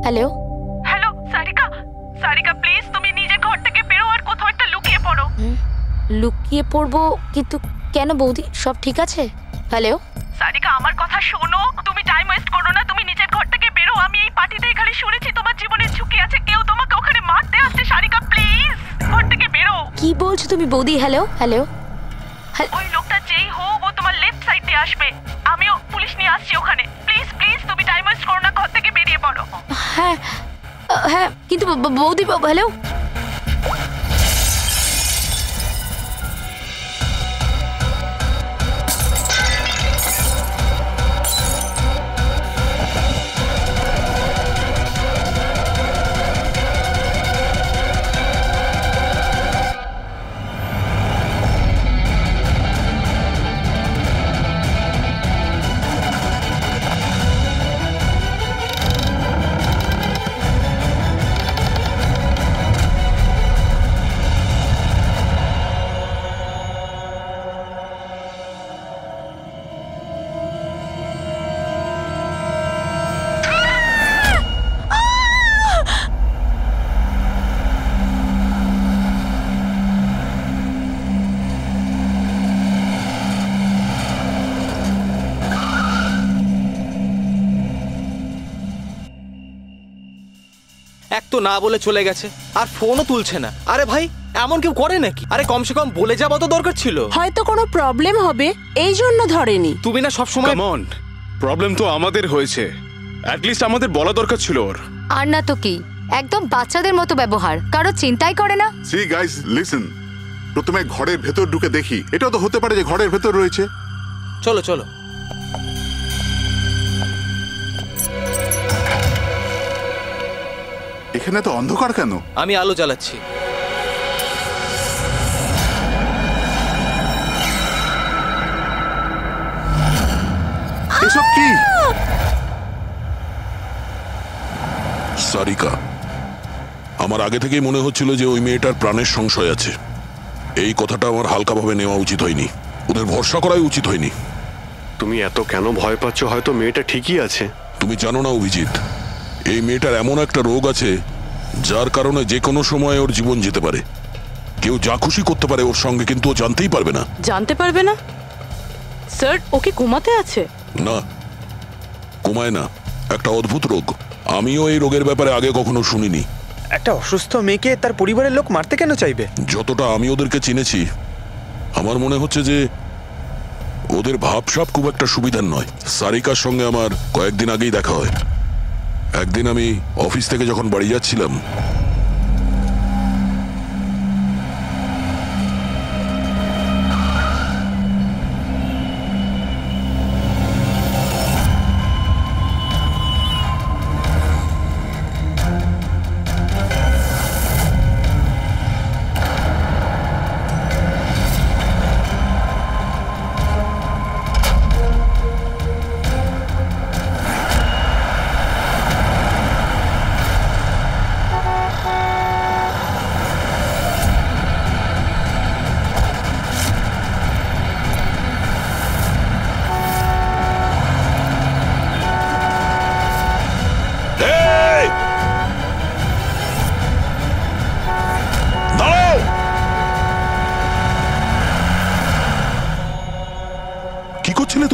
Hello hello Sarika, Sarika please তুমি নিজের ঘর থেকে বেরো আর কোথাও একটা লুকিয়ে পড়ো। লুকিয়ে পড়বো? কিন্তু কেন বৌদি, সব ঠিক আছে? হ্যালো সারিকা আমার কথা শোনো, তুমি টাইম ওয়েস্ট করো না, তুমি নিজের ঘর থেকে বেরো। আমি এই পার্টিতে এখানে শুনেছি তোমার জীবনের ঝুঁকি আছে, কেউ তোমাকে ওখানে মারতে আসছে। সারিকা প্লিজ ঘর থেকে বেরো। কি বলছো তুমি বৌদি? হ্যালো হ্যালো ওই লোকটা যেই হোক ও তোমার লেফট সাইড দিয়ে আসবে, আমিও পুলিশ নিয়ে আসছি ওখানে। প্লিজ প্লিজ তুমি টাইম ওয়েস্ট করো না, ঘর থেকে বেরিয়ে পড়ো। হ্যাঁ হ্যাঁ, কিন্তু বৌদি হ্যালো এক তো না বলে চলে গেছে, আর ফোনও তুলছে না। আরে ভাই, এমন কেউ করে নাকি? আরে কমসে কম বলে যাওয়া তো দরকার ছিল। হয়তো কোনো প্রবলেম হবে এই জন্য ধরেনি। তুমি না সবসময় কাম অন, প্রবলেম তো আমাদের হয়েছে, অ্যাটলিস্ট আমাদের বলা দরকার ছিল ওর। আর না তো কি, একদম বাচ্চাদের মতো ব্যবহার, কারো চিন্তাই করে না। সি গাইস লিসেন, প্রথমে ঘরের ভেতর ঢুকে দেখি। এটাও তো হতে পারে যে ঘরের ভেতর রয়েছে। চলো চলো। এখানে তো অন্ধকার কেন? আমি আলো জ্বালাচ্ছি। এসব কি? সারিকা, আমার আগে থেকেই মনে হচ্ছিল যে ওই মেয়েটার প্রাণের সংশয় আছে। এই কথাটা আমার হালকাভাবে নেওয়া উচিত হয়নি, ওদের ভরসা করাই উচিত হয়নি। তুমি এত কেন ভয় পাচ্ছ? হয়তো মেয়েটা ঠিকই আছে। তুমি জানো না অভিজিৎ, এই মেয়েটার এমন একটা রোগ আছে যার কারণে যে কোনো সময় ওর জীবন যেতে পারে। কেউ যা খুশি করতে পারে ওর সঙ্গে, কিন্তু ও জানতেই পারবে না। জানতে পারবে না? স্যার, ওকে ঘুমাতে আছে? না, কমায় না, একটা অদ্ভুত রোগ। আমিও এই রোগের ব্যাপারে আগে কখনো শুনিনি। একটা অসুস্থ মেয়েকে তার পরিবারের লোক মারতে কেন চাইবে? যতটা আমি ওদেরকে চিনেছি, আমার মনে হচ্ছে যে ওদের ভাবসাব খুব একটা সুবিধার নয়। সারিকার সঙ্গে আমার কয়েকদিন আগেই দেখা হয়। একদিন আমি অফিস থেকে যখন বাড়ি যাচ্ছিলাম,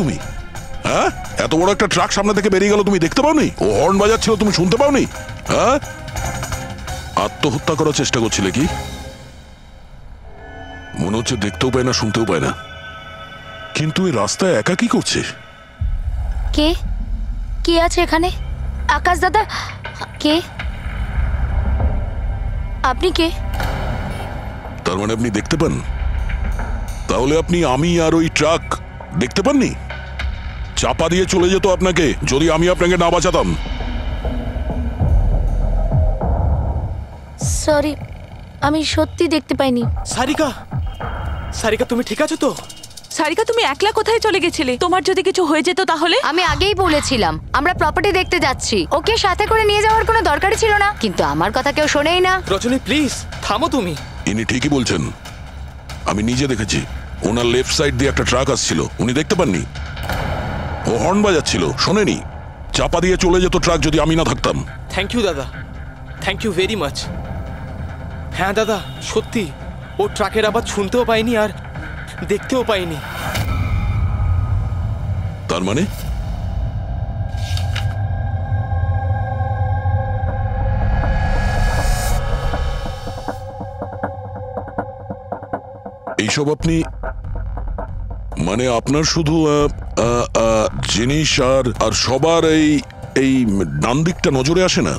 তুমি হ্যাঁ, এত বড় একটা ট্রাক সামনে থেকে বেরিয়ে গেল, তুমি দেখতে পাওনি? ও হর্ন বাজাচ্ছিল, তুমি শুনতে পাওনি? হ্যাঁ, আত্মহত্যা করার চেষ্টা করছিলে কি? মনে হচ্ছে দেখতেও পায় না, শুনতেও পায় না। কিন্তু এই রাস্তায় একা কি করছে? কে কে আছে এখানে? আকাশ দাদা, কে আপনি? কে? তার মানে আপনি দেখতে পান? তাহলে আপনি আমি আর ওই ট্রাক দেখতে পাননি? চাপা দিয়ে চলে যেত আপনাকে যদি আমি আপনাকে না বাঁচাতাম। সরি, আমি সত্যি দেখতে পাইনি। সারিকা, সারিকা তুমি ঠিক আছো তো? সারিকা, তুমি একলা কোথায় চলে গেছিলে? তোমার যদি কিছু হয়ে যেত তাহলে? আমি আগেই বলেছিলাম আমরা প্রপার্টি দেখতে যাচ্ছি, ওকে সাথে করে নিয়ে যাওয়ার কোনো দরকারই ছিল না, কিন্তু আমার কথা কেউ শোনেই না। রজনী প্লিজ থামো তুমি। ইনি ঠিকই বলছেন, আমি নিজে দেখেছি। ওনার লেফট সাইড দিয়ে একটা ট্রাক আসছিল, উনি দেখতে পাননি। ও হর্ন বাজাচ্ছিল, শোনেনি। চাপা দিয়ে চলে যেত ট্রাক যদি আমি না থাকতাম। থ্যাংক ইউ দাদা, থ্যাংক ইউ ভেরি মাচ। হ্যাঁ দাদা, সত্যি ও ট্রাকের আবার শুনতেও পাইনি আর দেখতেও পাইনি। তার মানে এইসব আপনি মানে আপনার শুধু জিনিস আর সবার এই ডান দিকটা নজরে আসে না,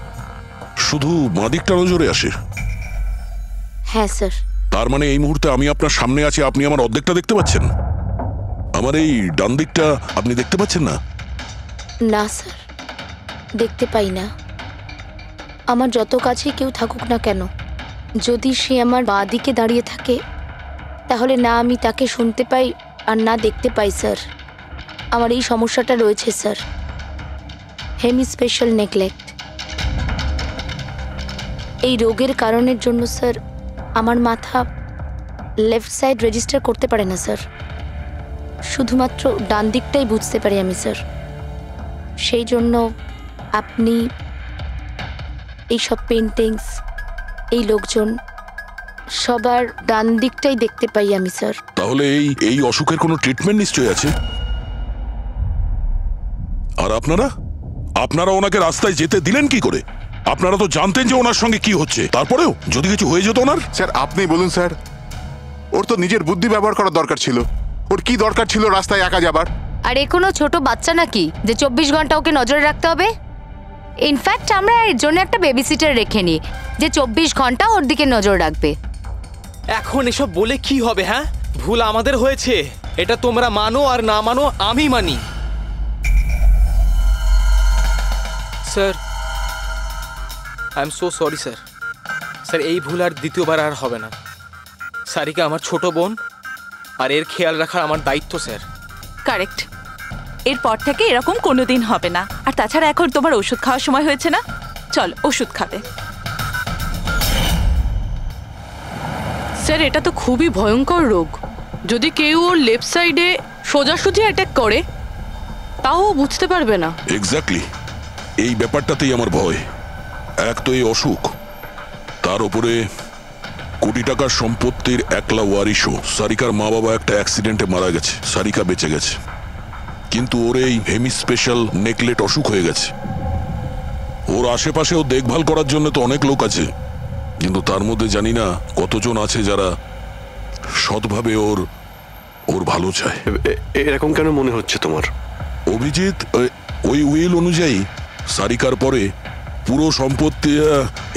শুধু বাঁ দিকটা নজরে আসে। হ্যাঁ স্যার। তার মানে এই মুহূর্তে আমি আপনার সামনে আছি, আপনি আমার অর্ধেকটা দেখতে পাচ্ছেন, আমার এই ডান দিকটা আপনি দেখতে পাচ্ছেন না? না স্যার, দেখতে পাই না। আমার যত কাছে কেউ থাকুক না কেন, যদি সে আমার বাঁ দিকে দাঁড়িয়ে থাকে তাহলে না আমি তাকে শুনতে পাই আর না দেখতে পাই স্যার। আমার এই সমস্যাটা রয়েছে স্যার, হেমিস্পেশাল নেগলেক্ট। এই রোগের কারণের জন্য স্যার আমার মাথা লেফট সাইড রেজিস্টার করতে পারে না স্যার, শুধুমাত্র ডান দিকটাই বুঝতে পারি আমি স্যার। সেই জন্য আপনি এইসব পেন্টিংস, এই লোকজন সবার ডান দিকটাই দেখতে পাই আমি স্যার। তাহলে এই অসুখের কোনো ট্রিটমেন্ট নিশ্চয়ই আছে। আর আপনারা ওনাকে রাস্তায় যেতে দিলেন কি করে? আপনারা তো জানতেন যে ওনার সঙ্গে কি হচ্ছে, তারপরেও যদি কিছু হয়ে যেত ওনার। স্যার আপনি বলুন স্যার, ওর তো নিজের বুদ্ধি ব্যবহার করার দরকার ছিল। ওর কি দরকার ছিল রাস্তায় একা যাবার? আর এ কোনো ছোট বাচ্চা নাকি যে 24 ঘন্টা ওকে নজরে রাখতে হবে? ইনফ্যাক্ট আমরা এর জন্য একটা বেবি সিটার রেখে নিই যে 24 ঘন্টা ওর দিকে নজর রাখবে। এখন এসব বলে কি হবে? হ্যাঁ, ভুল আমাদের হয়েছে, এটা তোমরা মানো আর না মানো আমি মানি। Sir, I am so sorry sir. Sir এই ভুল আর দ্বিতীয়বার আর হবে না। সারিকা আমার ছোট বোন, আর এর খেয়াল রাখার আমার দায়িত্ব স্যার। কারেক্ট। এরপর থেকে এরকম কোনোদিন হবে না। আর তাছাড়া এখন তোমার ওষুধ খাওয়ার সময় হয়েছে না, চল ওষুধ খাবে। স্যার এটা তো খুবই ভয়ঙ্কর রোগ। যদি কেউ ওর লেফট সাইডে সোজাসুজি অ্যাটাক করে তাও ও বুঝতে পারবে না। এক্স্যাক্টলি, এই ব্যাপারটাতেই আমার ভয়। এক তো এই অসুখ, তার উপরে কোটি টাকার সম্পত্তির একলা ওয়ারিশও। সারিকার মা বাবা একটা অ্যাক্সিডেন্টে মারা গেছে, সারিকা বেঁচে গেছে, কিন্তু ওর এই হেমিস্পেশাল নেকলেট অসুখ হয়ে গেছে। ওর আশেপাশেও দেখভাল করার জন্য তো অনেক লোক আছে, কিন্তু তার মধ্যে জানি না কতজন আছে যারা সৎভাবে ওর ভালো চায়। এরকম কেন মনে হচ্ছে তোমার? অভিজিৎ, ওই উইল অনুযায়ী সারিকার পরে পুরো সম্পত্তি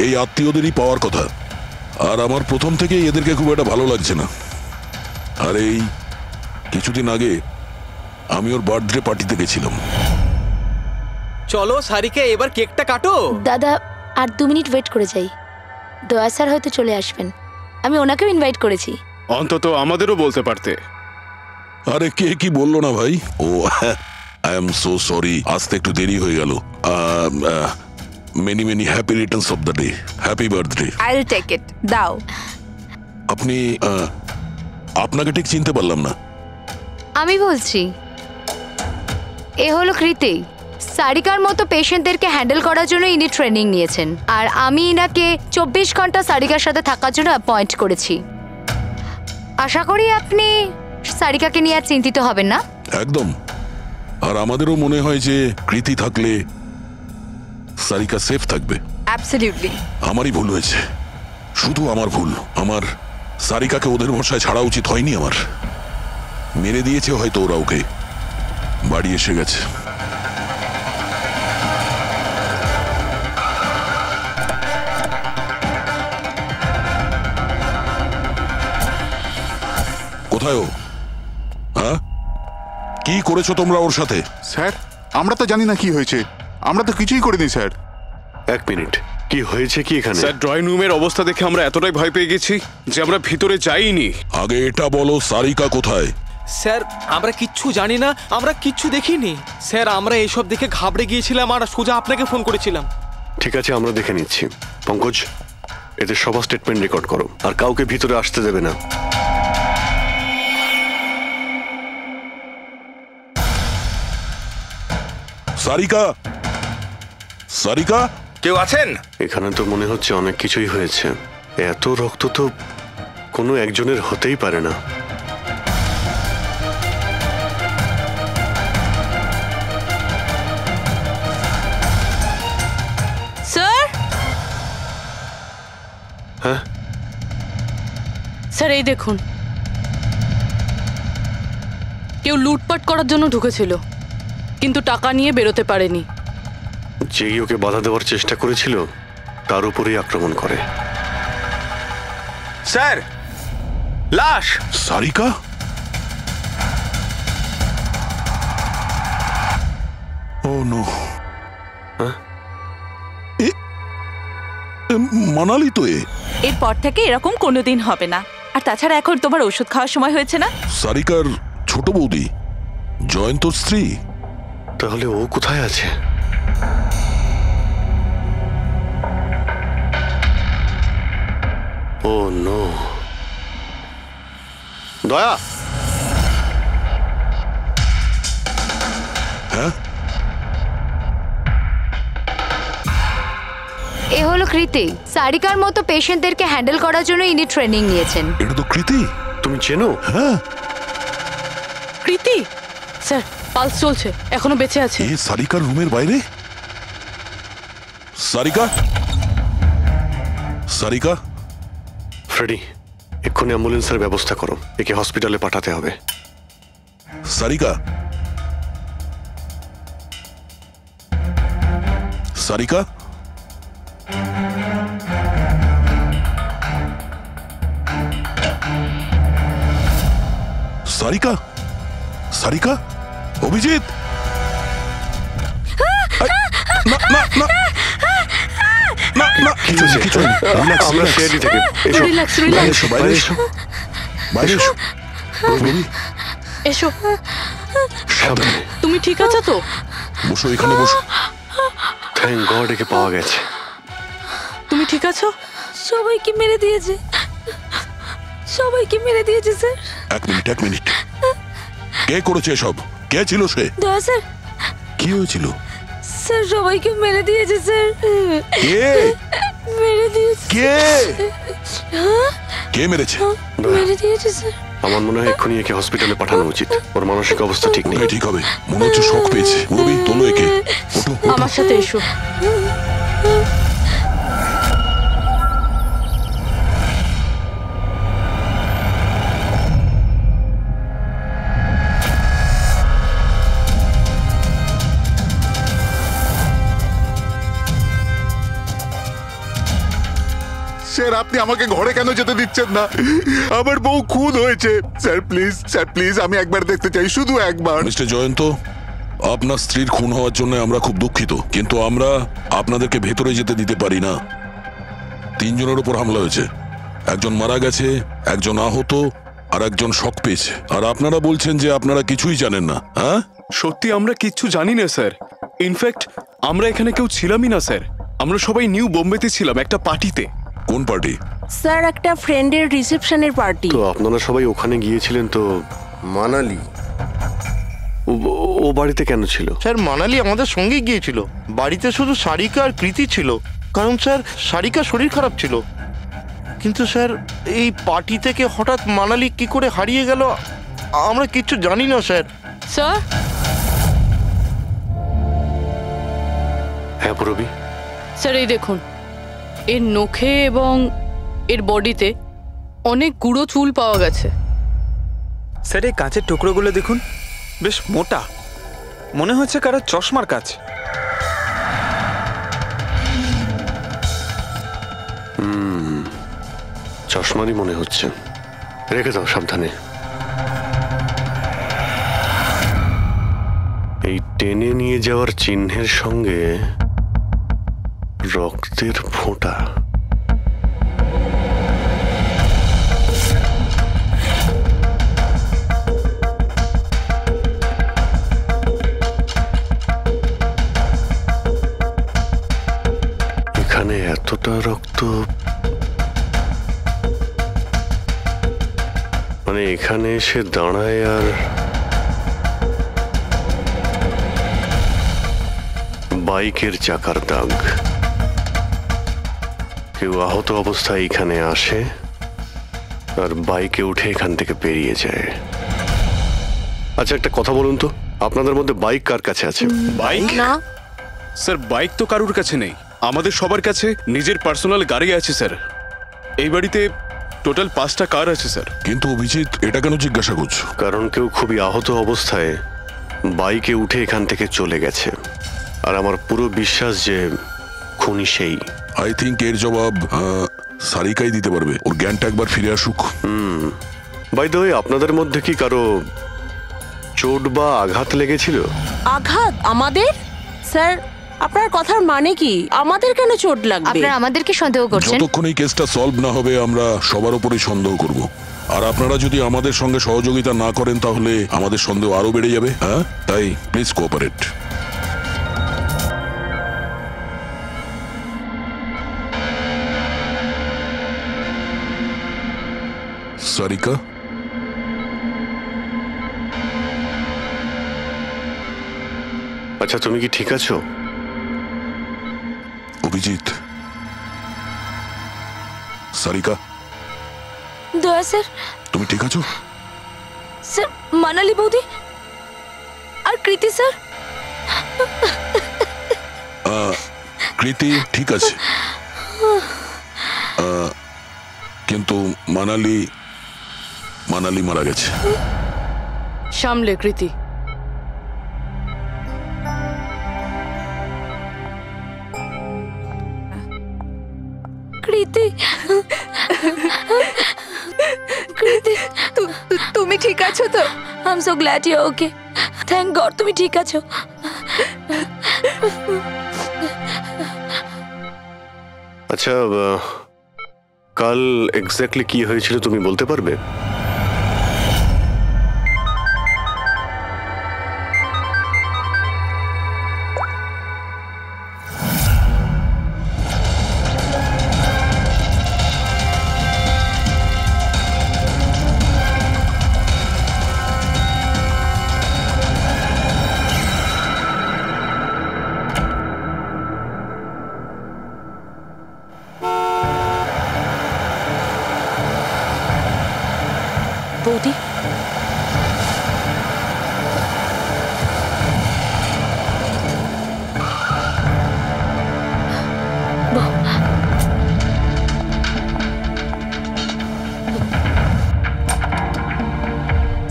এই আত্মীয়দেরই পাওয়ার কথা। আর আমার প্রথম থেকেই এদেরকে খুব একটা ভালো লাগছে না। আর এই কিছুদিন আগে আমি ওর বার্থডে পার্টিতে গেছিলাম। চলো সারিকা, এবার কেকটা কাটো। দাদা আর 2 মিনিট ওয়েট করে যাই, দয়া স্যার হয়তো চলে আসবেন। আমি ওনাকেও ইনভাইট করেছি। অন্তত আমাদেরও বলতে পারতে। আরে কে কি বললো না ভাই? Oh I am so sorry, আসতে একটু দেরি হয়ে গেল। Many many happy returns of the day, happy birthday. I will take it, দাও। আপনি আপনাকে ঠিক চিনতে পারলাম না। আমি বলছি, এ হলো কৃতি। সারিকার মতো পেশেন্টদেরকে হ্যান্ডেল করার জন্য ইনি ট্রেনিং নিয়েছেন, আর আমি ইনাকে 24 ঘন্টা সারিকার সাথে থাকার জন্য অ্যাপয়েন্ট করেছি। আশা করি আপনি সারিকাকে নিয়ে আর চিন্তিত হবেন না। একদম। আর আমাদেরও মনে হয় যে কৃতি থাকলে সারিকা সেফ থাকবে। অ্যাবসলিউটলি। আমারই ভুল হয়েছে, শুধু আমার ভুল। আমার সারিকাকে ওদের ভরসায় ছাড়া উচিত হয়নি। আমার মেরে দিয়েছে হয়তো ওরা, ওকে বাড়ি এসে গেছে। কোথায় ও? হ্যাঁ, কি করেছো তোমরা ওর সাথে? স্যার আমরা তো জানি না কি হয়েছে, আমরা তো কিছুই করিনি স্যার। 1 মিনিট, কি হয়েছে কি এখানে? স্যার ড্রয়িং রুমের অবস্থা দেখে আমরা এতটাই ভয় পেয়ে গেছি যে আমরা ভিতরে যাইনি। আগে এটা বলো, সারিকা কোথায়? স্যার আমরা কিচ্ছু জানি না, আমরা কিচ্ছু দেখিনি স্যার। আমরা এইসব দেখে ঘাবড়ে গিয়েছিলাম আর সোজা আপনাকে ফোন করেছিলাম। ঠিক আছে, আমরা দেখে নিচ্ছি। পঙ্কজ, এদের সবার স্টেটমেন্ট রেকর্ড করো, আর কাউকে ভিতরে আসতে দেবে না। সারিকা, সারিকা, কেউ আছেন? এখানে তো মনে হচ্ছে অনেক কিছুই হয়েছে। এত রক্ত তো কোনো একজনের হতেই পারে না। স্যার, হ্যাঁ, স্যার এই দেখুন, কেউ লুটপাট করার জন্য ঢুকেছিল, কিন্তু টাকা নিয়ে বেরোতে পারেনি। যেই ওকে বাধা দেওয়ার চেষ্টা করেছিল তার উপরেই আক্রমণ করে। স্যার, লাশ। সারিকা? ও নো। মানালি তো এরপর থেকে এরকম কোনোদিন হবে না। আর তাছাড়া এখন তোমার ওষুধ খাওয়ার সময় হয়েছে না? সারিকার ছোট বৌদি, জয়ন্তর স্ত্রী। তাহলে ও কোথায় আছে? ও নো। দয়া, হ্যাঁ, এ হলো কৃতি। সারিকার মতো পেশেন্টদেরকে হ্যান্ডেল করার জন্য ইনি ট্রেনিং নিয়েছেন। এটা তো কৃতি। তুমি চেনো? হ্যাঁ, কৃতি স্যার, পালস চলছে, এখনো বেঁচে আছে। এ সারিকার রুমের বাইরে? সারিকা, সারিকা। ফ্রেডি, এক্ষুনি অ্যাম্বুলেন্সের ব্যবস্থা করো, একে হসপিটালে পাঠাতে হবে। সারিকা, সারিকা, সারিকা, সারিকা, অভিজিৎ। না না না না না, কিছু নেই, কিছু নেই। রিল্যাক্স, আমরা রিল্যাক্স। শেয়ারই থেকে এসো, রিল্যাক্স, বাইরে রিল্যাক্স। এসো, বাইরে এসো, বাইরে এসো। রবি, এসো, সাবধানে। তুমি ঠিক আছো তো? বসো, এখানে বসো। থ্যাংক গড একে পাওয়া গেছে। তুমি ঠিক আছো? সবাইকে মেরে দিয়েছে, সবাইকে মেরে দিয়েছে স্যার। এক মিনিট, এক মিনিট। কে করেছে এসব? কে ছিল সে? দয়া স্যার, কি হয়েছিল? স্যার সবাইকে মেরে দিয়েছে স্যার। কে? মেরে দিয়েছে। কে? কে মেরেছে? মেরে দিয়েছে স্যার। আমার মনে হয় এক্ষুনি একে হসপিটালে পাঠানো উচিত। ওর মানসিক অবস্থা ঠিক নেই। ওটাই ঠিক হবে, মনে হচ্ছে শক পেয়েছে। রবি, তোলো একে। ওঠো, ওঠো। আমার সাথে এসো। স্যার, আপনি আমাকে ঘরে কেন যেতে দিচ্ছেন না? আমার বউ খুন হয়েছে। স্যার প্লিজ, স্যার প্লিজ, আমি একবার দেখতে চাই, শুধু একবার। মিস্টার জয়ন্ত, আপনার স্ত্রীর খুন হওয়ার জন্য আমরা খুব দুঃখিত, কিন্তু আমরা আপনাদেরকে ভেতরে যেতে দিতে পারি না। 3 জনের উপর হামলা হয়েছে, একজন মারা গেছে, একজন আহত, আর একজন শক পেয়েছে। আর আপনারা বলছেন যে আপনারা কিছুই জানেন না। হ্যাঁ, সত্যি আমরা কিচ্ছু জানি না স্যার। ইনফ্যাক্ট আমরা এখানে কেউ ছিলামই না স্যার। আমরা সবাই নিউ বোম্বেতে ছিলাম একটা পার্টিতে। কোন পার্টি? স্যার একটা ফ্রেন্ডের রিসেপশনের পার্টি। তো আপনারা সবাই ওখানে গিয়েছিলেন তো? মানালি। ও বাড়িতে কেন ছিল? স্যার মানালি আমাদের সঙ্গে গিয়েছিল। বাড়িতে শুধু সারিকা আর কৃতি ছিল, কারণ স্যার সারিকা শরীর খারাপ ছিল। কিন্তু স্যার এই পার্টি থেকে হঠাৎ মানালি কি করে হারিয়ে গেল আমরা কিচ্ছু জানি না স্যার। স্যার, হ্যাঁ পূরবী। স্যার এই দেখুন, এর নখে এবং এর বডিতে অনেক গুঁড়ো চুল পাওয়া গেছে। স্যার, এই কাঁচের টুকরোগুলো দেখুন, বেশ মোটা, মনে হচ্ছে কারো চশমার কাজ। চশমারই মনে হচ্ছে। রেখে দাও সাবধানে। এই টেনে নিয়ে যাওয়ার চিহ্নের সঙ্গে রক্তের ফোঁটা। এখানে এতটা রক্ত, মানে এখানে এসে দাঁড়ায় আর বাইকের চাকার দাগ। কেউ আহত অবস্থায় এখানে আসে আর বাইকে উঠে এখান থেকে বেরিয়ে যায়। আচ্ছা, একটা কথা বলুন তো, আপনাদের মধ্যে বাইক কার কাছে আছে? বাইক? না স্যার, বাইক তো কারুর কাছে নেই। আমাদের সবার কাছে নিজের পার্সোনাল গাড়ি আছে স্যার। এই বাড়িতে টোটাল 5টা কার আছে স্যার। কিন্তু অভিজিৎ, এটা কেন জিজ্ঞাসা করছো? কারণ কেউ খুবই আহত অবস্থায় বাইকে উঠে এখান থেকে চলে গেছে, আর আমার পুরো বিশ্বাস যে খুনি সেই। আই থিঙ্ক এর জবাব সারিকাই দিতে পারবে। ওর জ্ঞানটা একবার ফিরে আসুক। বাই দ্য ওয়ে, আপনাদের মধ্যে কি কারো চোট বা আঘাত লেগেছিল? আঘাত আমাদের? স্যার, আপনার কথার মানে কি? আমাদের কেন চোট লাগবে? আপনারা আমাদেরকে সন্দেহ করছেন? যতক্ষণ এই কেসটা সলভ না হবে আমরা সবার উপরেই সন্দেহ করব। আর আপনারা যদি আমাদের সঙ্গে সহযোগিতা না করেন তাহলে আমাদের সন্দেহ আরো বেড়ে যাবে। হ্যাঁ, তাই প্লিজ কোঅপারেট। সারিকা, আচ্ছা, তুমি কি ঠিক আছো? অভিজিৎ, সারিকা, দয়া স্যার। তুমি ঠিক আছো? স্যার, মানালি বৌদি আর কৃতি স্যার। কৃতি ঠিক আছে, কিন্তু মানালি মারা গেছে। সামলে কৃতি। কৃতি, কৃতি, তুমি ঠিক আছো তো? I am so glad you okay. Thank God তুমি ঠিক আছো। আচ্ছা, কাল এক্স্যাক্টলি কি হয়েছিল তুমি বলতে পারবে? বৌদি,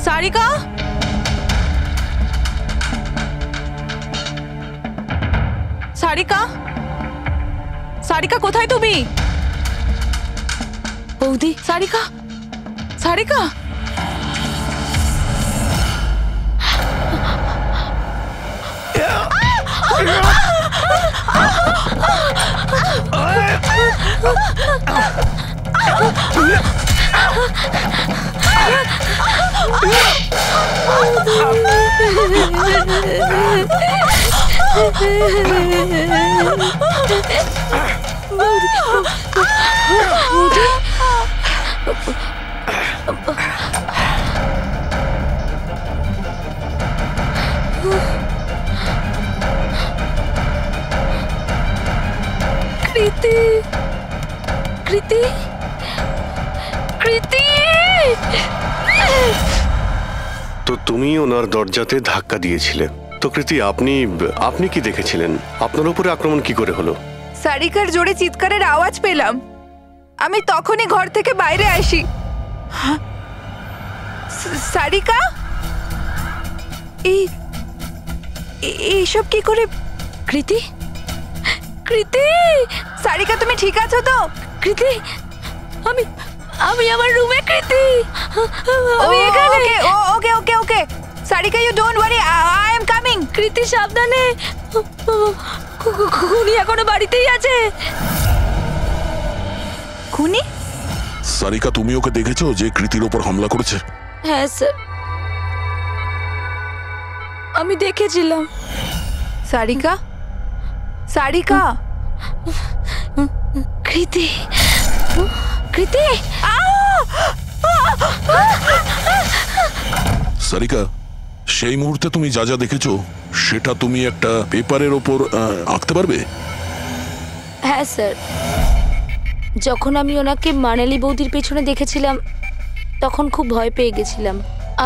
সারিকা, সারিকা, সারিকা কোথায় তুমি? বৌদি, সারিকা, সারিকা, কৃতি, কৃতি, কৃতি। তো তুমি ওনার দরজাতে ধাক্কা দিয়েছিলে। তো কৃতি, আপনি কি দেখেছিলেন? আপনার উপরে আক্রমণ কি করে হলো? সারিকার জোরে চিৎকারের আওয়াজ পেলাম। আমি তখনই ঘর থেকে বাইরে আসি। সারিকা, এইসব কি করে? কৃতি, কৃতি, সারিকা তুমি ঠিক আছো তো? কৃতি, আমি আমার রুমে। কৃতি, আমি এখানে। Okay okay okay Sarika, you don't worry, I am coming. Kriti সাবধানে, খুনি এখনো বাড়িতেই আছে। খুনি? সারিকা, তুমি ওকে দেখেছো যে কৃতির ওপর হামলা করেছে? হ্যাঁ স্যার, আমি দেখেছিলাম। সারিকা, সারিকা, কৃতি, কৃতি। সারিকা, সেই মুহূর্তে তুমি যা যা দেখেছো সেটা তুমি একটা পেপারের ওপর আঁকতে পারবে? হ্যাঁ স্যার, যখন আমি ওনাকে মানালি বৌদির পেছনে দেখেছিলাম তখন খুব ভয় পেয়ে গেছিলাম।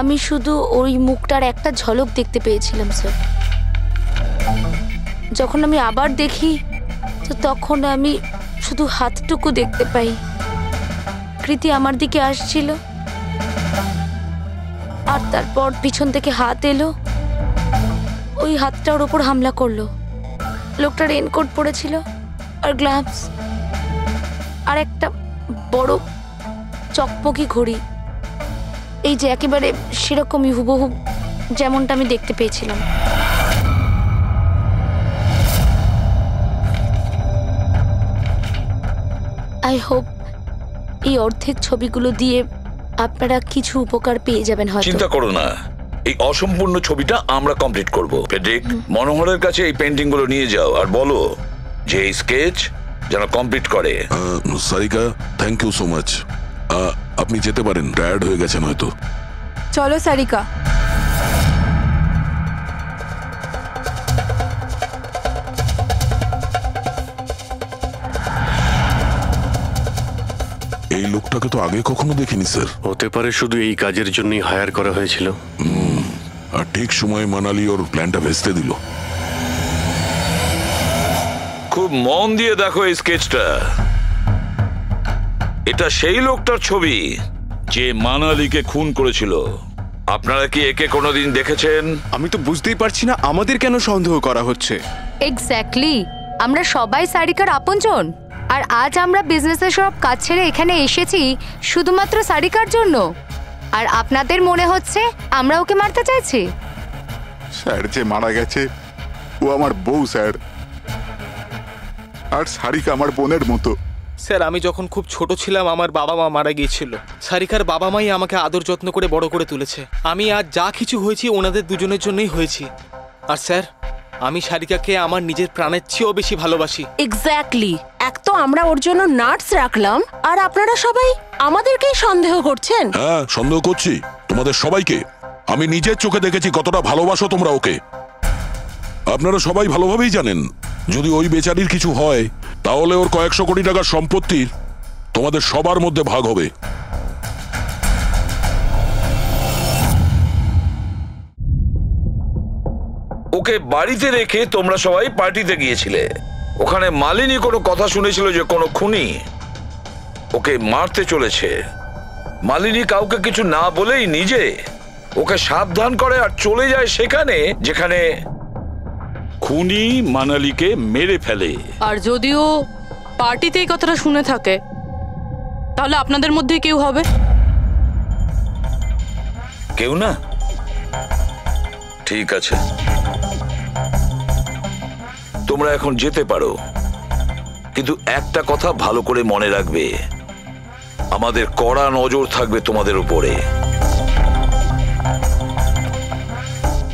আমি শুধু ওই মুখটার একটা ঝলক দেখতে পেয়েছিলাম স্যার। যখন আমি আবার দেখি তো তখন আমি শুধু হাতটুকু দেখতে পাই। কৃতি আমার দিকে আসছিল আর তারপর পিছন থেকে হাত এলো, ওই হাতটা ওর ওপর হামলা করলো। লোকটা রেনকোট পরেছিল আর গ্লাভস আর একটা বড় চকমকি ঘড়ি, এই যে একেবারে সেরকমই হুবহু যেমনটা আমি দেখতে পেয়েছিলাম। আই হোপ এই অর্ধেক ছবিগুলো দিয়ে আপনারা কিছু উপকার পেয়ে যাবেন হয়তো। চিন্তা করো না, এই অসম্পূর্ণ ছবিটা আমরা কমপ্লিট করব। ফেডরিক, মনোহরের কাছে এই পেন্টিং গুলো নিয়ে যাও আর বলো যে এই স্কেচ যেন কমপ্লিট করে। Sarika, thank you so much. আপনি যেতে পারেন, টায়ার্ড হয়ে গেছেন হয়তো। চলো সারিকা। এই লোকটাকে তো আগে কখনো দেখিনি স্যার। হতে পারে শুধু এই কাজের জন্যই হায়ার করা হয়েছিল। আর ঠিক সময় মানালি ওর প্ল্যানটা ভেস্তে দিল। খুব মন দিয়ে দেখো এই স্কেচটা। এটা সেই লোকটার ছবি যে মানালিকে খুন করেছিল। আপনারা কি একে কোনোদিন দেখেছেন? আমি তো বুঝতেই পারছি না আমাদের কেন সন্দেহ করা হচ্ছে। এক্স্যাক্টলি, আমরা সবাই সারিকার আপনজন, আর আজ আমরা বিজনেসের সব কাজ ছেড়ে এখানে এসেছি শুধুমাত্র সারিকার জন্য। আর আপনাদের মনে হচ্ছে আমরা ওকে মারতে চাইছি? স্যার যে মারা গেছে ও আমার বউ স্যার, আর সারিকা আমার বোনের মতো। স্যার, আমি যখন খুব ছোট ছিলাম আমার বাবা মা মারা গিয়েছিল। সারিকার বাবা মাই আমাকে আদর যত্ন করে বড় করে তুলেছে। আমি আজ যা কিছু হয়েছি ওনাদের দুজনের জন্যই হয়েছি। আর স্যার, আমি সারিকাকে আমার নিজের প্রাণের চেয়েও বেশি ভালোবাসি। এক্স্যাক্টলি, এক তো আমরা ওর জন্য নার্স রাখলাম আর আপনারা সবাই আমাদেরকেই সন্দেহ করছেন। হ্যাঁ, সন্দেহ করছি তোমাদের সবাইকে। আমি নিজের চোখে দেখেছি কতটা ভালোবাসো তোমরা ওকে। আপনারা সবাই ভালোভাবেই জানেন যদি ওই বেচারির কিছু হয় তাহলে ওর কয়েকশো কোটি টাকার সম্পত্তির তোমাদের সবার মধ্যে ভাগ হবে। ওকে বাড়িতে রেখে তোমরা সবাই পার্টিতে গিয়েছিলে। ওখানে মালিনী কোনো কথা শুনেছিল যে কোনো খুনি ওকে মারতে চলেছে। মালিনী কাউকে কিছু না বলেই নিজে ওকে সাবধান করে আর চলে যায় সেখানে যেখানে খুনি মানালিকে মেরে ফেলে। আর যদিও পার্টিতে এই কথাটা শুনে থাকে তাহলে আপনাদের মধ্যে কেউ হবে? কেউ না? ঠিক আছে, তোমরা এখন যেতে পারো, কিন্তু একটা কথা ভালো করে মনে রাখবে, আমাদের কড়া নজর থাকবে তোমাদের উপরে।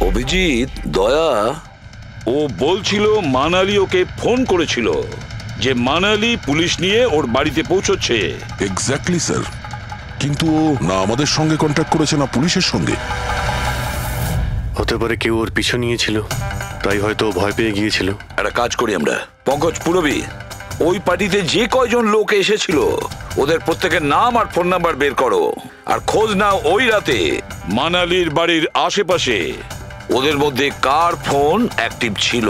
অভিজিৎ, দয়া, ও বলছিল মানালি ওকে ফোন করেছিল যে মানালি পুলিশ নিয়ে ওর বাড়িতে পৌঁছচ্ছে। এক্স্যাক্টলি স্যার, কিন্তু ও না আমাদের সঙ্গে কন্ট্যাক্ট করেছে না পুলিশের সঙ্গে। হতে পারে কেউ ওর পিছু নিয়েছিল, তাই হয়তো ভয় পেয়ে গিয়েছিল। একটা কাজ করি আমরা, পঙ্কজ, পুরবী, ওই পার্টিতে যে কয়জন লোক এসেছিল ওদের প্রত্যেকের নাম আর ফোন নাম্বার বের করো আর খোঁজ নাও ওই রাতে মানালির বাড়ির আশেপাশে ওদের মধ্যে কার ফোন অ্যাক্টিভ ছিল।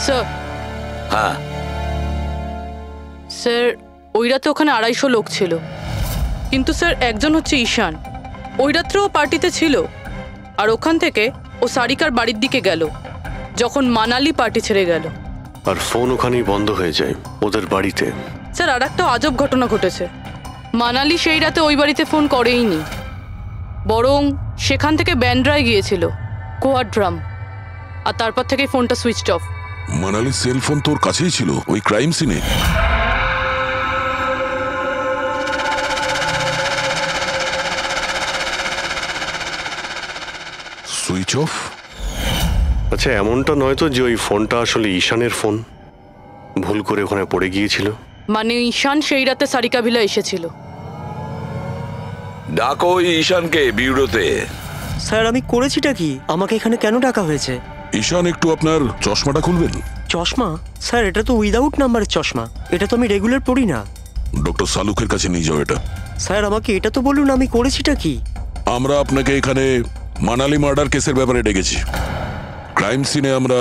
স্যার। হ্যাঁ স্যার, ওই রাতে ওখানে 250 লোক ছিল, কিন্তু স্যার একজন হচ্ছে ঈশান। ওই রাত্রেও পার্টিতে ছিল আর ওখান থেকে ও সারিকার বাড়ির দিকে গেল যখন মানালি পার্টি ছেড়ে গেল। আর ফোন ওখানেই বন্ধ হয়ে যায় ওদের বাড়িতে। স্যার, আর একটা আজব ঘটনা ঘটেছে। মানালি সেই রাতে ওই বাড়িতে ফোন করেইনি, বরং সেখান থেকে ব্যান্ড্রায় গিয়েছিল কোয়াড্রাম, আর তারপর থেকে ফোনটা সুইচড অফ। মানালির সেল ফোন তোর কাছেই ছিল ওই ক্রাইম সিনে? Switch off? আচ্ছা, এমনটা নয় তো যে ওই ফোনটা আসলে ঈশানের ফোন, ভুল করে ওখানে পড়ে গিয়েছিল? মানে ঈশান সেই রাতে সারিকা ভিলা এসেছিল। ডাকো ওই ঈশানকে বিউরোতে। স্যার আমি করেছিটা কি? আমাকে এখানে কেন ডাকা হয়েছে? ঈশান, একটু আপনার চশমাটা খুলবেন? চশমা? স্যার এটা তো উইদাউট নাম্বারের চশমা, এটা তো আমি রেগুলার পড়ি না। ডক্টর সালুকের কাছে নিয়ে যাও এটা। স্যার আমাকে এটা তো বলুন, আমি করেছিটা কি? আমরা আপনাকে এখানে মানালি মার্ডার কেসের ব্যাপারে ডেকেছি। ক্রাইম সিনে আমরা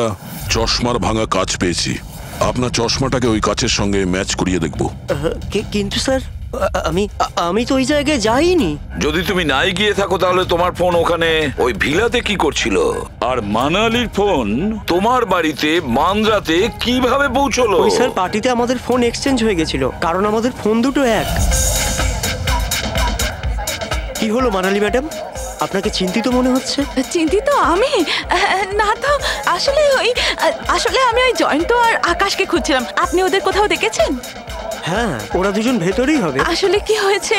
চশমার ভাঙা কাঁচ পেয়েছি। আপনার চশমাটাকে ওই কাচের সঙ্গে ম্যাচ করিয়ে দেখব। কিন্তু স্যার আমি তো ওই জায়গায় যাইনি। যদি তুমি নাই গিয়ে থাকো তাহলে তোমার ফোন ওখানে ওই ভিলাতে কি করছিল? আর মানালির ফোন তোমার বাড়িতে মান্দ্রাতে কিভাবে পৌঁছলো? ওই স্যার পার্টিতে আমাদের ফোন এক্সচেঞ্জ হয়ে গেছিল, কারণ আমাদের ফোন দুটো এক। কি হলো মানালি ম্যাডাম, আপনাকে চিন্তিত মনে হচ্ছে? চিন্তিত আমি? না তো, আসলে আমি ওই জয়ন্ত আর আকাশকে খুঁজছিলাম। আপনি ওদের কোথাও দেখেছেন? হ্যাঁ, ওরা দুজন ভেতরেই হবে। আসলে কি হয়েছে,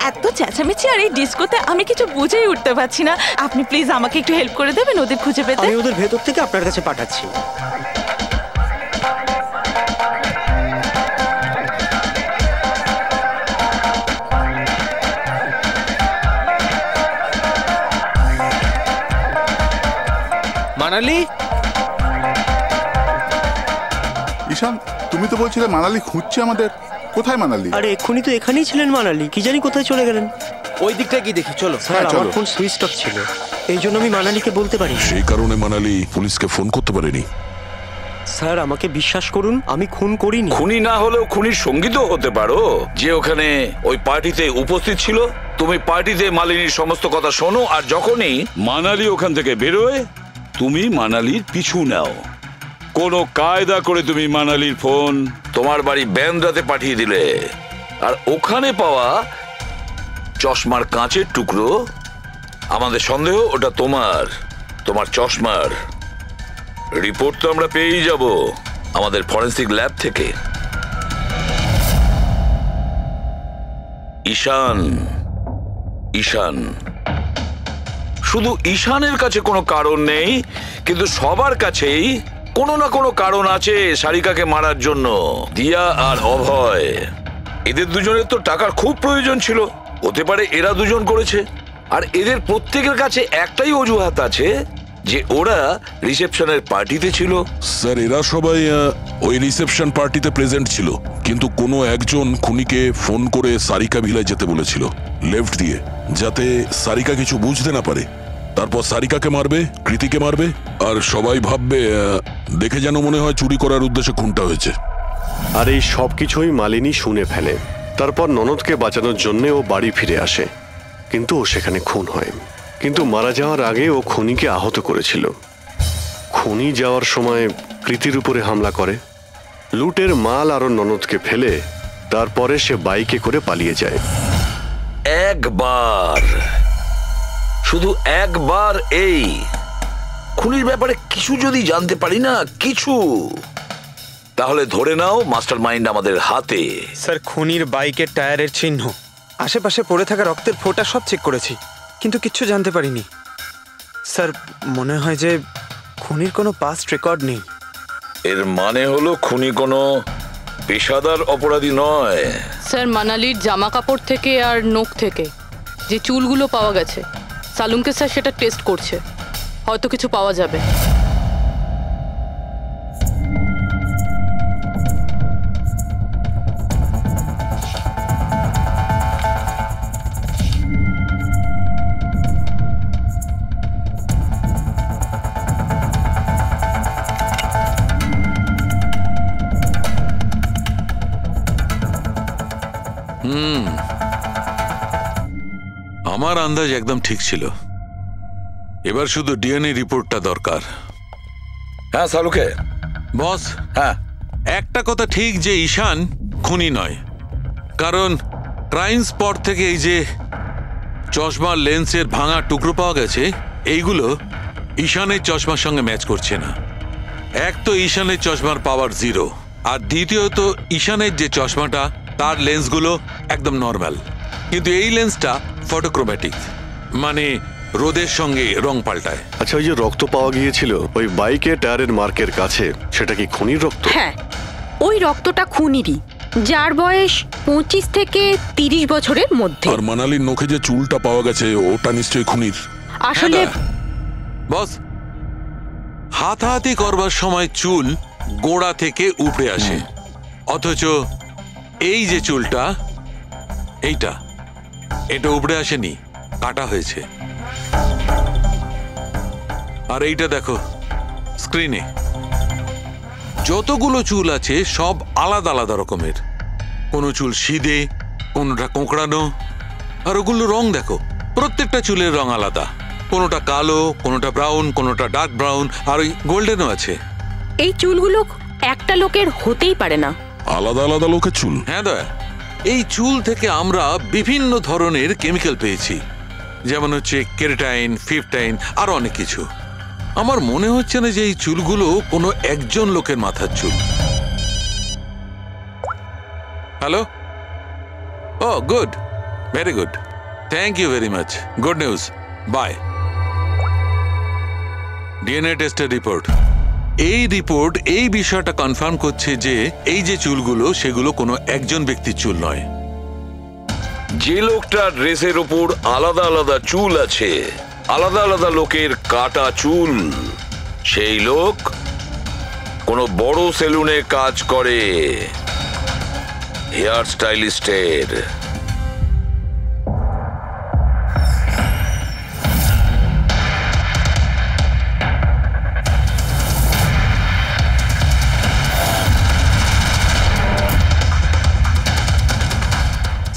এত চেঁচামেচি আর এই ডিস্কোতে আমি কিছু বুঝেই উঠতে পারছি না। আপনি প্লিজ আমাকে একটু হেল্প করে দেবেন ওদের খুঁজে পেতে? আমি ওদের ভেতর থেকে আপনার কাছে পাঠাচ্ছি। মানালি? ঈশান, তুমি তো বলছিলে মানালি খুঁজছে আমাদের। কোথায় মানালি? আরে এক্ষুনি তো এখানেই ছিলেন মানালি, কি জানি কোথায় চলে গেলেন। ওই দিকটা কি দেখি, চলো। স্যার আমার ফোন সুইচ অফ ছিল, এই জন্য আমি মানালিকে বলতে পারি। সেই কারণে মানালি পুলিশকে ফোন করতে পারেনি। স্যার আমাকে বিশ্বাস করুন, আমি খুন করিনি। খুনি না হলেও খুনির সঙ্গী তো হতে পারো, যে ওখানে ওই পার্টিতে উপস্থিত ছিল। তুমি পার্টিতে মালিনীর সমস্ত কথা শোনো, আর যখনই মানালি ওখান থেকে বেরোয় তুমি মানালির পিছু নাও। কোনো কায়দা করে তুমি মানালির ফোন তোমার বাড়ি ব্যান্দ্রাতে পাঠিয়ে দিলে, আর ওখানে পাওয়া চশমার কাঁচের টুকরো, আমাদের সন্দেহ ওটা তোমার চশমার রিপোর্ট তো আমরা পেয়েই যাব আমাদের ফরেন্সিক ল্যাব থেকে। ঈশান শুধু ঈশানের কাছে কোনো কারণ নেই, কিন্তু সবার কাছেই কোনো না কোনো কারণ আছে সারিকাকে মারার জন্য। দিয়া আর অভয়, এদের দুজনের তো টাকার খুব প্রয়োজন ছিল, হতে পারে এরা দুজন করেছে। আর এদের প্রত্যেকের কাছে একটাই অজুহাত আছে যে ওরা রিসেপশনের পার্টিতে ছিল। স্যার এরা সবাই ওই রিসেপশন পার্টিতে প্রেজেন্ট ছিল, কিন্তু কোনো একজন খুনিকে ফোন করে সারিকা ভিলায় যেতে বলেছিল লেফট দিয়ে, যাতে সারিকা কিছু বুঝতে না পারে। তারপর সারিকাকে মারবে, কৃতিকে মারবে, আর সবাই ভাববে দেখে যেন মনে হয় চুরি করার উদ্দেশ্যে খুনটা হয়েছে। আর এই সব কিছুই মালিনী শুনে ফেলে। তারপর ননদকে বাঁচানোর জন্য ও বাড়ি ফিরে আসে, কিন্তু ও সেখানে খুন হয়। কিন্তু মারা যাওয়ার আগে ও খুনিকে আহত করেছিল। খুনি যাওয়ার সময় কৃতির উপরে হামলা করে, লুটের মাল আরো ননদকে ফেলে তারপরে সে বাইকে করে পালিয়ে যায়। শুধু একবার এই খুনির ব্যাপারে কিছু যদি জানতে পারি না, কিছু, তাহলে ধরে নাও মাস্টার মাইন্ড আমাদের হাতে। স্যার খুনির বাইকের টায়ারের চিহ্ন, আশেপাশে পড়ে থাকা রক্তের ফোঁটা সব চেক করেছি, কিন্তু কিচ্ছু জানতে পারিনি। স্যার মনে হয় যে খুনির কোনো পাস্ট রেকর্ড নেই। এর মানে হলো খুনি কোনো পেশাদার অপরাধী নয়। স্যার মানালির জামা কাপড় থেকে আর নখ থেকে যে চুলগুলো পাওয়া গেছে, সালুমকে স্যার সেটা টেস্ট করছে, হয়তো কিছু পাওয়া যাবে। আমার আন্দাজ একদম ঠিক ছিল, এবার শুধু ডিএনএ রিপোর্টটা দরকার। হ্যাঁ সালুকে বস, হ্যাঁ একটা কথা ঠিক যে ঈশান খুনি নয়, কারণ ক্রাইম স্পট থেকে এই যে চশমার লেন্সের ভাঙা টুকরো পাওয়া গেছে, এইগুলো ঈশানের চশমার সঙ্গে ম্যাচ করছে না। এক তো ঈশানের চশমার পাওয়ার 0, আর দ্বিতীয়ত ঈশানের যে চশমাটা তার লেন্সগুলো একদম নর্মাল, কিন্তু এই লেন্সটা ফটোক্রোম্যাটিক, মানে রোদের সঙ্গে রং পাল্টায়। আচ্ছা, ওই যে রক্ত পাওয়া গিয়েছিল ওই বাইকে টায়ারের মার্কের কাছে, সেটা কি খুনির রক্ত? হ্যাঁ, ওই রক্তটা খুনিরই, যার বয়স 25 থেকে 30 বছরের মধ্যে। আর মানালির নখে যে চুলটা পাওয়া গেছে ওটা নিশ্চয়ই খুনির। আসলে বস, হাতাহাতি করবার সময় চুল গোড়া থেকে উপড়ে আসে, অথচ এই যে চুলটা এটা উপড়ে আসেনি, কাটা হয়েছে। আর এইটা দেখো স্ক্রিনে, যতগুলো চুল আছে সব আলাদা আলাদা রকমের। কোনো চুল সিধে, কোনোটা কোঁকড়ানো, আর ওগুলো রং দেখো, প্রত্যেকটা চুলের রং আলাদা। কোনোটা কালো, কোনোটা ব্রাউন, কোনোটা ডার্ক ব্রাউন, আর ওই গোল্ডেনও আছে। এই চুলগুলো একটা লোকের হতেই পারে না। আলাদা আলাদা লোকের চুল? হ্যাঁ দয়া, এই চুল থেকে আমরা বিভিন্ন ধরনের কেমিক্যাল পেয়েছি, যেমন হচ্ছে কেরাটিন, ফিফটাইন, আর অনেক কিছু। আমার মনে হচ্ছে না যে এই চুলগুলো কোনো একজন লোকের মাথার চুল। Hello? Oh good, very good, thank you very much, good news, bye. DNA টেস্টের রিপোর্ট, এই রিপোর্ট এই বিষয়টা কনফার্ম করছে যে এই যে চুলগুলো সেগুলো কোনো একজন ব্যক্তির চুল নয়। যে লোকটার ড্রেসের ওপর আলাদা আলাদা চুল আছে, আলাদা আলাদা লোকের কাটা চুল, সেই লোক কোনো বড় সেলুনে কাজ করে, হেয়ার স্টাইলিস্টের।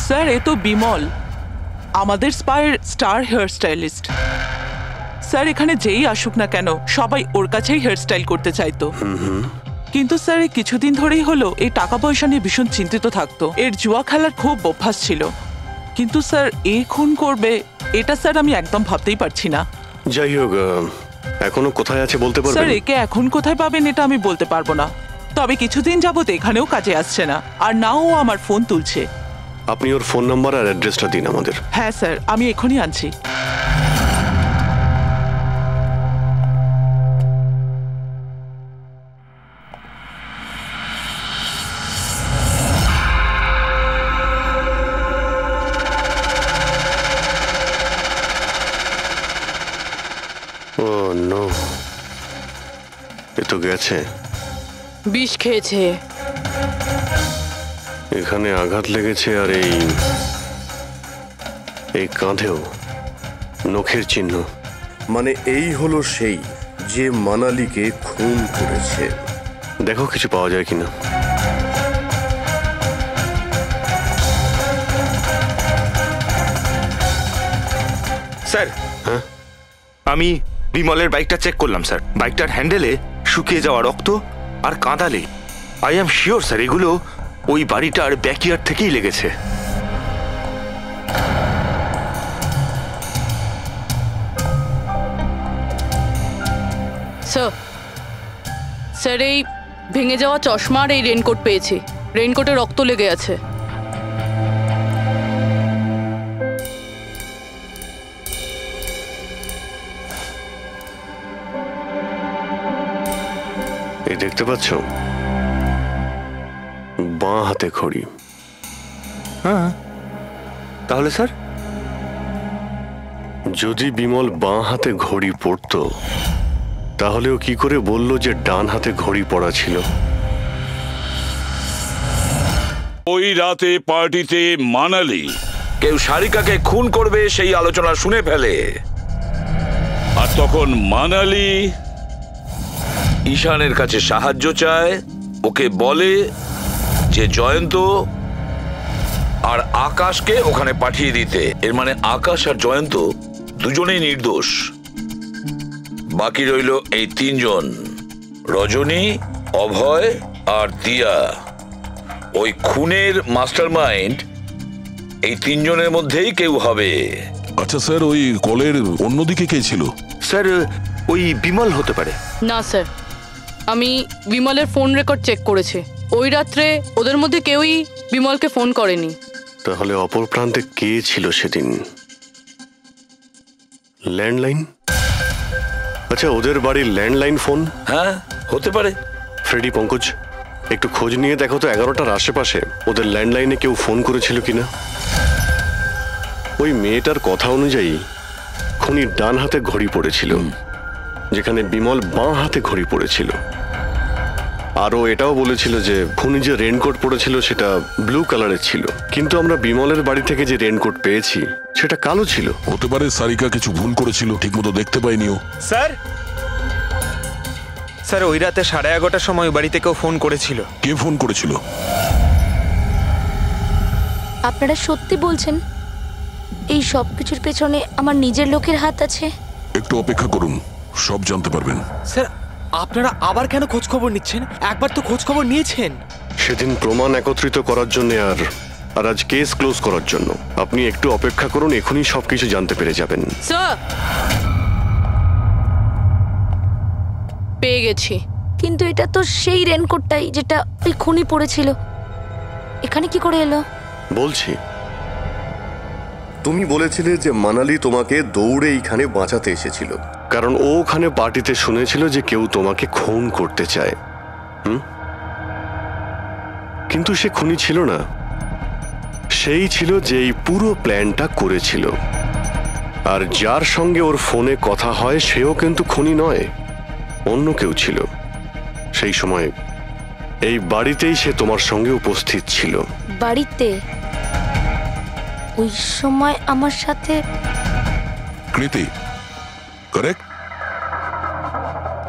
স্যার, এ তো বিমল, আমাদের স্পায়ের স্টার হেয়ার স্টাইলিস্ট। স্যার, এখানে যেই আসুক না কেন সবাই ওর কাছেই হেয়ার স্টাইল করতে চাইতো। কিন্তু স্যার, এই কিছুদিন ধরেই হলো এই টাকা পয়সা নিয়ে ভীষণ চিন্তিত থাকতো। এর জুয়া খেলার খুব অভ্যাস ছিল। কিন্তু স্যার, এই খুন করবে এটা স্যার আমি একদম ভাবতেই পারছি না। যাই হোক, এখনো কোথায় আছে বলতে পারবেন? স্যার, একে এখন কোথায় পাবেন এটা আমি বলতে পারবো না, তবে কিছুদিন যাবত এখানেও কাজে আসছে না, আর নাও আমার ফোন তুলছে। আপনি ওর ফোন নাম্বার আর অ্যাড্রেসটা দিন আমাদের। হ্যাঁ স্যার, আমি এখনই আনছি। ও নো, এ তো গেছে। বিষ খেয়েছে। এখানে আঘাত লেগেছে, আর এই কাঁধেও নখের চিহ্ন। মানে এই হলো সেই যে মানালিকে খুন করেছে। দেখো কিছু পাওয়া যায় কিনা। স্যার, হ্যাঁ, আমি বিমলের বাইকটা চেক করলাম স্যার। বাইকটার হ্যান্ডেলে শুকিয়ে যাওয়া রক্ত আর কাঁদালে আই এম শিওর স্যার এগুলো ওই বাড়িটার ব্যাকইয়ার্ড থেকেই লেগেছে। স্যার, এই ভেঙে যাওয়া চশমা আর এই রেনকোট পেয়েছি। রেনকোটে রক্ত লেগে আছে। এই দেখতে পাচ্ছ, বাঁ হাতে ঘড়ি। হ্যাঁ, তাহলে স্যার যদি বিমল বাঁ হাতে ঘড়ি পরতো তাহলে ও কি করে বলল যে ডান হাতে ঘড়ি পরা ছিল? ওই রাতে পার্টিতে মানালি কেউ সারিকাকে খুন করবে সেই আলোচনা শুনে ফেলে, আর তখন মানালি ঈশানের কাছে সাহায্য চায়। ওকে বলে যে জয়ন্ত আর আকাশকে ওখানে পাঠিয়ে দিতে। এর মানে আকাশ আর জয়ন্ত দুজনেই নির্দোষ। বাকি রইল এই তিনজন, রজনী, অভয় আর দিয়া। ওই খুনের মাস্টারমাইন্ড এই তিনজনের মধ্যেই কেউ হবে। আচ্ছা স্যার, ওই কলের অন্যদিকে কে ছিল? স্যার, ওই বিমল হতে পারে। না স্যার, আমি বিমলের ফোন রেকর্ড চেক করেছি। ওই রাত্রে ওদের মধ্যে কেউই বিমলকে ফোন করেনি। তাহলে অপর প্রান্তে কে ছিল সেদিন? ল্যান্ডলাইন? আচ্ছা, ওদের বাড়ির ল্যান্ডলাইন ফোন? হ্যাঁ, হতে পারে। ফ্রেডি, পঙ্কজ, একটু খোঁজ নিয়ে দেখো তো 11টার আশেপাশে ওদের ল্যান্ডলাইনে কেউ ফোন করেছিল কিনা। ওই মেয়েটার কথা অনুযায়ী খুনির ডান হাতে ঘড়ি পড়েছিল, যেখানে বিমল বাঁ হাতে ঘড়ি পড়েছিল। আরও এটাও বলেছিল যে খুনি যে রেনকোট পরেছিল সেটা ব্লু কালারের ছিল, কিন্তু আমরা বিমলের বাড়ি থেকে যে রেনকোট পেয়েছি সেটা কালো ছিল। হতে পারে সারিকা কিছু ভুল করেছিল, ঠিকমতো দেখতে পাইনি ও। স্যার স্যার ওই রাতে 11:30টার সময় বাড়িতে কেউ ফোন করেছিল। কে ফোন করেছিল? আপনারা সত্যি বলছেন এই সব কিছুর পেছনে আমার নিজের লোকের হাত আছে? একটু অপেক্ষা করুন, সব জানতে পারবেন। স্যার আপনারা আবার কেন খোঁজ খবর নিচ্ছেন? একবার তো খোঁজ খবর নিয়েছেন। সেদিন প্রমাণ একত্রিত করার জন্য আর আজ কেস ক্লোজ করার জন্য। আপনি একটু অপেক্ষা করুন, এখনই সবকিছু জানতে পেরে যাবেন। স্যার পেয়ে গেছি। কিন্তু এটা তো সেই রেনকোটটাই যেটা ওই খুনি পড়েছিল। এখানে কি করে এলো? বলছি, তুমি বলেছিলে যে মানালি তোমাকে দৌড়ে এইখানে বাঁচাতে এসেছিল, কারণ ও ওখানে পার্টিতে শুনেছিল যে কেউ তোমাকে খুন করতে চায়। কিন্তু সে খুনি ছিল না, সেই ছিল যে এই পুরো প্ল্যানটা করেছিল। আর যার সঙ্গে ওর ফোনে কথা হয় সেও কিন্তু খুনি নয়, অন্য কেউ ছিল। সেই সময় এই বাড়িতেই সে তোমার সঙ্গে উপস্থিত ছিল। বাড়িতে? ওই সময় আমার সাথে কৃতি, কারেক্ট?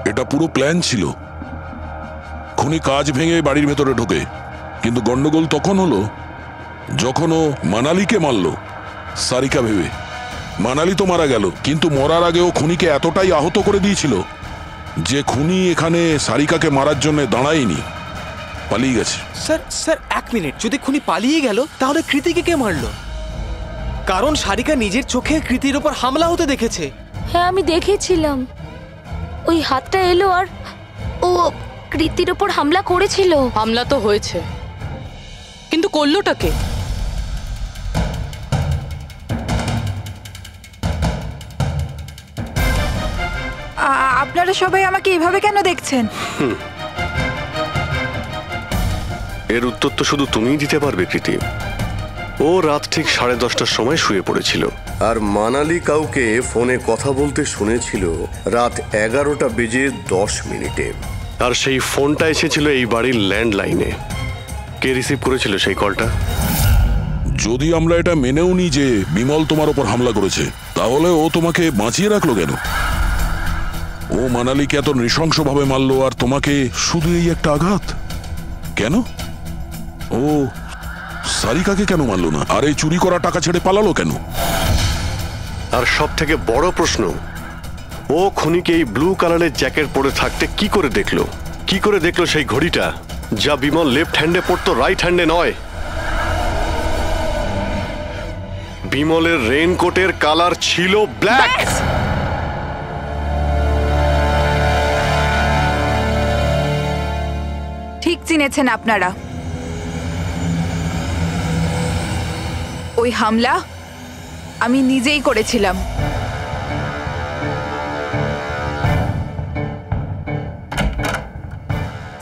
এটা পুরো প্ল্যান ছিল। খুনি কাজ ভেঙে বাড়ির ভেতরে ঢোকে, কিন্তু গন্ডগোল তখন হলো যখন ও মানালিকে মারল সারিকা ভেবে। মানালি তো মারা গেল, কিন্তু মরার আগে ও খুনিকে এতটাই আহত করে দিয়েছিল যে খুনি এখানে সারিকাকে মারার জন্য দাঁড়ায়নি, পালিয়ে গেছে। স্যার স্যার 1 মিনিট, যদি খুনি পালিয়ে গেল তাহলে কৃতিকে কে মারলো? কারণ সারিকা নিজের চোখে কৃতির ওপর হামলা হতে দেখেছে। হ্যাঁ আমি দেখেছিলাম, ওই হাতটা এলো আর ও কৃতির ওপর হামলা করেছিল। হামলা তো হয়েছে, কিন্তু করলোটা কে? আপনারা সবাই আমাকে এভাবে কেন দেখছেন? এর উত্তর তো শুধু তুমিই দিতে পারবে কৃতি। ও রাত ঠিক 10:30টার সময় শুয়ে পড়েছিল। আর মানালি কাউকে ফোনে কথা বলতে শুনেছিল রাত 11:10 আর সেই ফোনটা এসেছিল এই বাড়ির ল্যান্ডলাইনে। কে রিসিভ করেছিল সেই কলটা? যদি আমরা এটা মেনেও নিই যে বিমল তোমার ওপর হামলা করেছে, তাহলে ও তোমাকে বাঁচিয়ে রাখলো কেন? ও মানালিকে এত নৃশংসভাবে মারলো, আর তোমাকে শুধু এই একটা আঘাত কেন? ও সারিকাকে কেন মারলো না? আর এই চুরি করা টাকা ছেড়ে পালালো কেন? আর সব থেকে বড় প্রশ্ন, ও খুনিকে এই ব্লু কালারের জ্যাকেট পরে থাকতে কি করে দেখলো? কি করে দেখলো সেই ঘড়িটা যা বিমল লেফট হ্যান্ডে পড়তো, রাইট হ্যান্ডে নয়? বিমলের রেইনকোটের কালার ছিল ব্ল্যাক। ঠিক চিনেছেন আপনারা। ওই হামলা আমি নিজেই করেছিলাম।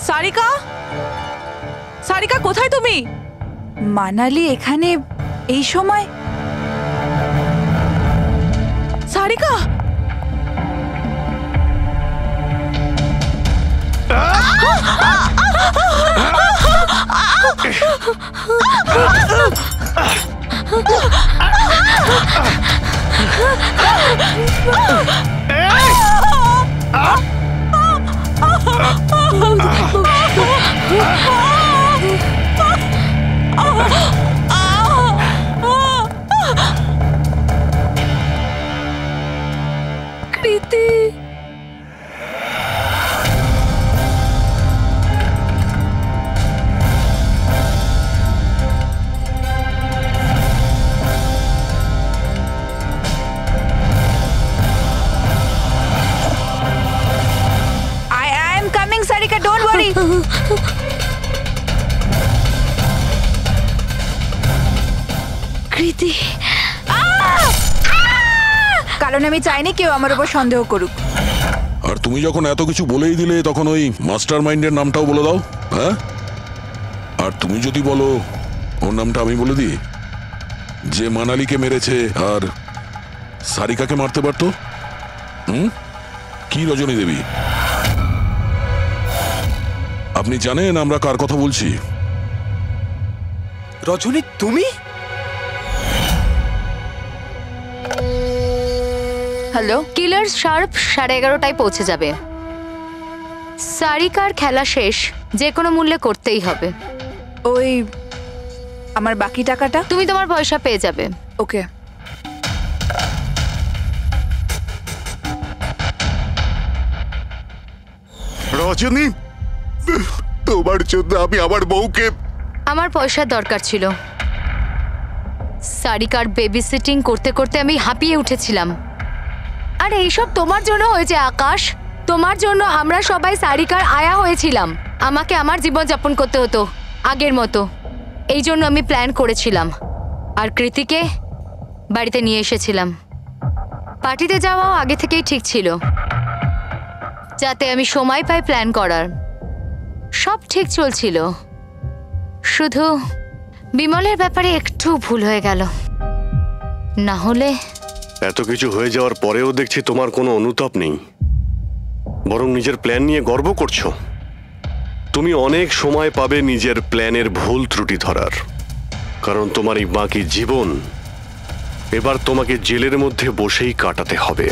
সারিকা, সারিকা কোথায় তুমি? মানালি এখানে এই সময়? সারিকা, কৃতি, সারিকা ডোন্ট ওয়ারি। কৃতি, কারণ আমি চাইনি কেউ আমার উপর সন্দেহ করুক। আর তুমি যখন এত কিছু বলেই দিলে, তখন ওই মাস্টার মাইন্ডের নামটাও বলে দাও। হ্যাঁ, আর তুমি যদি বলো ওর নামটা আমি বলে দিই, যে মানালিকে মেরেছে আর সারিকাকে মারতে পারতো। কি রজনী দেবী, আপনি জানেন আমরা কার কথা বলছি? রজনী তুমি? হ্যালো, কিলার শার্প 11:30টায় পৌঁছে যাবে। সারিকার খেলা শেষ, যে কোনো মূল্যে করতেই হবে। ওই আমার বাকি টাকাটা? তুমি তোমার পয়সা পেয়ে যাবে। ওকে। রজনী, তোমার জন্য আমি আমার বউকে। আমার পয়সার দরকার ছিল। সারিকার বেবি সিটিং করতে করতে আমি হাঁপিয়ে উঠেছিলাম। আর এইসব তোমার জন্য হয়েছে আকাশ। তোমার জন্য আমরা সবাই সারিকার আয়া হয়েছিলাম। আমাকে আমার জীবন যাপন করতে হতো আগের মতো। এই জন্য আমি প্ল্যান করেছিলাম আর কৃতিকে বাড়িতে নিয়ে এসেছিলাম। পার্টিতে যাওয়াও আগে থেকেই ঠিক ছিল, যাতে আমি সময় পাই প্ল্যান করার। সব ঠিক চলছিল, শুধু বিমলের ব্যাপারে একটু ভুল হয়ে গেল। না হলে এত কিছু হয়ে যাওয়ার পরেও দেখছি তোমার কোনো অনুতাপ নেই, বরং নিজের প্ল্যান নিয়ে গর্ব করছো। তুমি অনেক সময় পাবে নিজের প্ল্যানের ভুল ত্রুটি ধরার, কারণ তোমার এই বাকি জীবন এবার তোমাকে জেলের মধ্যে বসেই কাটাতে হবে।